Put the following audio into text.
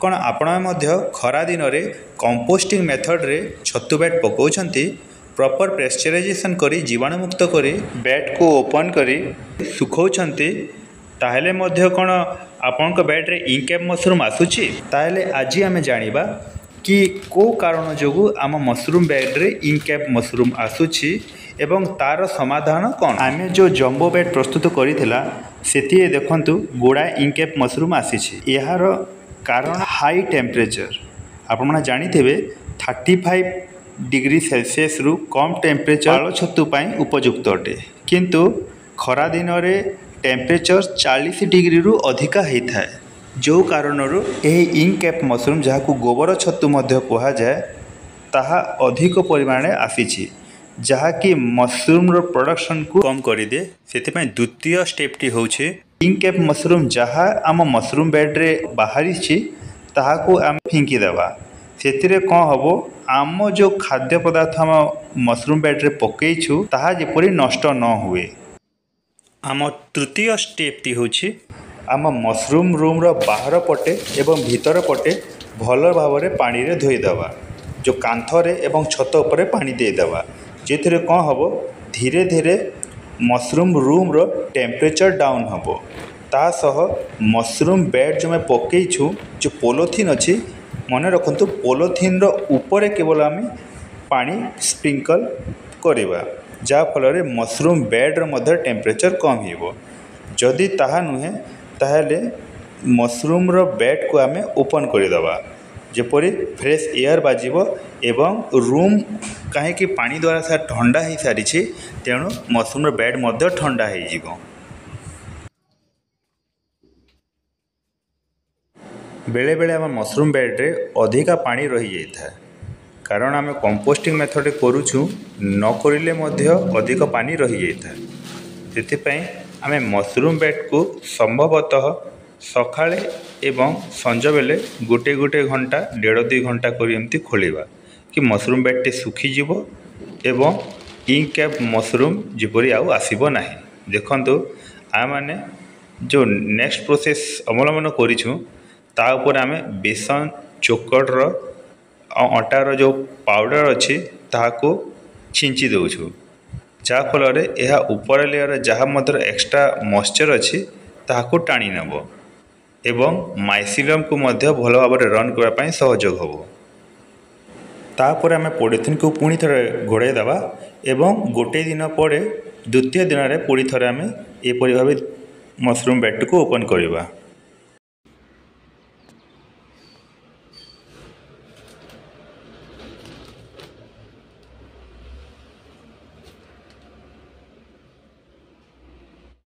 କ'ଣ ଆପଣ ମଧ୍ୟ ଖରା ଦିନରେ କମ୍ପୋଷ୍ଟିଂ ମେଥଡ଼ରେ ଛତୁ ବ୍ୟାଟ୍ ପକାଉଛନ୍ତି? ପ୍ରପର୍ ପ୍ରେସଚରାଇଜେସନ୍ କରି ଜୀବାଣୁମୁକ୍ତ କରି ବ୍ୟାଟ୍କୁ ଓପନ୍ କରି ଶୁଖାଉଛନ୍ତି, ତାହେଲେ ମଧ୍ୟ କ'ଣ ଆପଣଙ୍କ ବ୍ୟାଟ୍ରେ ଇନକ୍ୟାପ୍ ମସରୁମ୍ ଆସୁଛି? ତାହେଲେ ଆଜି ଆମେ ଜାଣିବା କି କେଉଁ କାରଣ ଯୋଗୁଁ ଆମ ମସରୁମ୍ ବ୍ୟାଟ୍ରେ ଇନକ୍ୟାପ୍ ମସରୁମ୍ ଆସୁଛି ଏବଂ ତା'ର ସମାଧାନ କ'ଣ। ଆମେ ଯେଉଁ ଜମ୍ବୋ ବ୍ୟାଟ୍ ପ୍ରସ୍ତୁତ କରିଥିଲା ସେଥିରେ ଦେଖନ୍ତୁ ଗୁଡ଼ାଏ ଇନକ୍ୟାପ୍ ମସରୁମ୍ ଆସିଛି। ଏହାର କାରଣ ହାଇ ଟେମ୍ପରେଚର୍। ଆପଣମାନେ ଜାଣିଥିବେ 35 ଡିଗ୍ରୀ ସେଲସିୟସ୍ରୁ କମ୍ ଟେମ୍ପରେଚର୍ ପାଳ ଛତୁ ପାଇଁ ଉପଯୁକ୍ତ ଅଟେ, କିନ୍ତୁ ଖରାଦିନରେ ଟେମ୍ପରେଚର୍ 40 ଡିଗ୍ରୀରୁ ଅଧିକା ହୋଇଥାଏ, ଯେଉଁ କାରଣରୁ ଏହି ଇନକ୍ୟାପ୍ ମସରୁମ୍, ଯାହାକୁ ଗୋବର ଛତୁ ମଧ୍ୟ କୁହାଯାଏ, ତାହା ଅଧିକ ପରିମାଣରେ ଆସିଛି, ଯାହାକି ମସରୁମ୍ର ପ୍ରଡକ୍ସନ୍କୁ କମ୍ କରିଦିଏ। ସେଥିପାଇଁ ଦ୍ୱିତୀୟ ଷ୍ଟେପ୍ଟି ହେଉଛି ଇନକ୍ୟାପ୍ ମସରୁମ୍ ଯାହା ଆମ ମସରୁମ୍ ବେଡ଼୍ରେ ବାହାରିଛି ତାହାକୁ ଆମେ ଫିଙ୍କିଦେବା। ସେଥିରେ କ'ଣ ହେବ, ଆମ ଯେଉଁ ଖାଦ୍ୟ ପଦାର୍ଥ ଆମ ମସରୁମ୍ ବେଡ଼୍ରେ ପକାଇଛୁ ତାହା ଯେପରି ନଷ୍ଟ ନ ହୁଏ। ଆମ ତୃତୀୟ ଷ୍ଟେପ୍ଟି ହେଉଛି ଆମ ମସରୁମ୍ ରୁମ୍ର ବାହାର ପଟେ ଏବଂ ଭିତର ପଟେ ଭଲ ଭାବରେ ପାଣିରେ ଧୋଇଦେବା। ଯେଉଁ କାନ୍ଥରେ ଏବଂ ଛତ ଉପରେ ପାଣି ଦେଇଦେବା, ଯେଉଁଥିରେ କ'ଣ ହେବ, ଧୀରେ ଧୀରେ ମସରୁମ୍ ରୁମ୍ର ଟେମ୍ପରେଚର୍ ଡାଉନ୍ ହେବ। ତା ସହ ମସରୁମ୍ ବେଡ଼୍ ଯେଉଁ ଆମେ ପକାଇଛୁ, ଯେଉଁ ପୋଲୋଥିନ୍ ଅଛି, ମନେ ରଖନ୍ତୁ ପୋଲୋଥିନ୍ର ଉପରେ କେବଳ ଆମେ ପାଣି ସ୍ପ୍ରିଙ୍କଲ୍ କରିବା, ଯାହାଫଳରେ ମସରୁମ୍ ବେଡ଼୍ର ମଧ୍ୟ ଟେମ୍ପରେଚର୍ କମ୍ ହେବ। ଯଦି ତାହା ନୁହେଁ ତାହେଲେ ମସରୁମ୍ର ବେଡ଼୍କୁ ଆମେ ଓପନ୍ କରିଦେବା, ଯେପରି ଫ୍ରେଶ୍ ଏୟାର୍ ବାଜିବ ଏବଂ ରୁମ୍, କାହିଁକି ପାଣି ଦ୍ୱାରା ସେଟା ଥଣ୍ଡା ହୋଇସାରିଛି, ତେଣୁ ମସରୁମ୍ର ବେଡ଼୍ ମଧ୍ୟ ଥଣ୍ଡା ହୋଇଯିବ। ବେଳେବେଳେ ଆମ ମସରୁମ୍ ବେଡ଼୍ରେ ଅଧିକା ପାଣି ରହିଯାଇଥାଏ, କାରଣ ଆମେ କମ୍ପୋଷ୍ଟିଂ ମେଥଡ଼ରେ କରୁଛୁ, ନ କରିଲେ ମଧ୍ୟ ଅଧିକ ପାଣି ରହିଯାଇଥାଏ। ସେଥିପାଇଁ ଆମେ ମସରୁମ୍ ବେଡ଼୍କୁ ସମ୍ଭବତଃ ସକାଳେ ଏବଂ ସଞ୍ଜବେଳେ ଗୋଟେ ଘଣ୍ଟା 1.5-2 ଘଣ୍ଟା କରି ଏମିତି ଖୋଲିବା, କି ମସରୁମ୍ ବେଡ଼୍ଟି ଶୁଖିଯିବ ଏବଂ ଇନକ୍ୟାପ୍ ମସରୁମ୍ ଯେପରି ଆଉ ଆସିବ ନାହିଁ। ଦେଖନ୍ତୁ ଆମେମାନେ ଯେଉଁ ନେକ୍ସଟ ପ୍ରୋସେସ୍ ଅବଲମ୍ବନ କରିଛୁ, ତା ଉପରେ ଆମେ ବେସନ, ଚୋକଡ଼ର ଆଉ ଅଟାର ଯେଉଁ ପାଉଡ଼ର ଅଛି ତାହାକୁ ଛିଞ୍ଚି ଦେଉଛୁ, ଯାହାଫଳରେ ଏହା ଉପର ଲେୟର୍ରେ ଯାହା ମଧ୍ୟ ଏକ୍ସଟ୍ରା ମଏଶ୍ଚର୍ ଅଛି ତାହାକୁ ଟାଣି ନେବ ଏବଂ ମାଇସିଲିୟମ୍କୁ ମଧ୍ୟ ଭଲ ଭାବରେ ରନ୍ କରିବା ପାଇଁ ସହଯୋଗ ହେବ। ତାପରେ ଆମେ ପଲିଥିନ୍କୁ ପୁଣି ଥରେ ଘୋଡ଼ାଇ ଦେବା ଏବଂ ଗୋଟେ ଦିନ ପରେ ଦ୍ୱିତୀୟ ଦିନରେ ପୁଣି ଥରେ ଆମେ ଏପରି ଭାବେ ମସରୁମ୍ ବେଡ଼୍ଟିକୁ ଓପନ୍ କରିବା।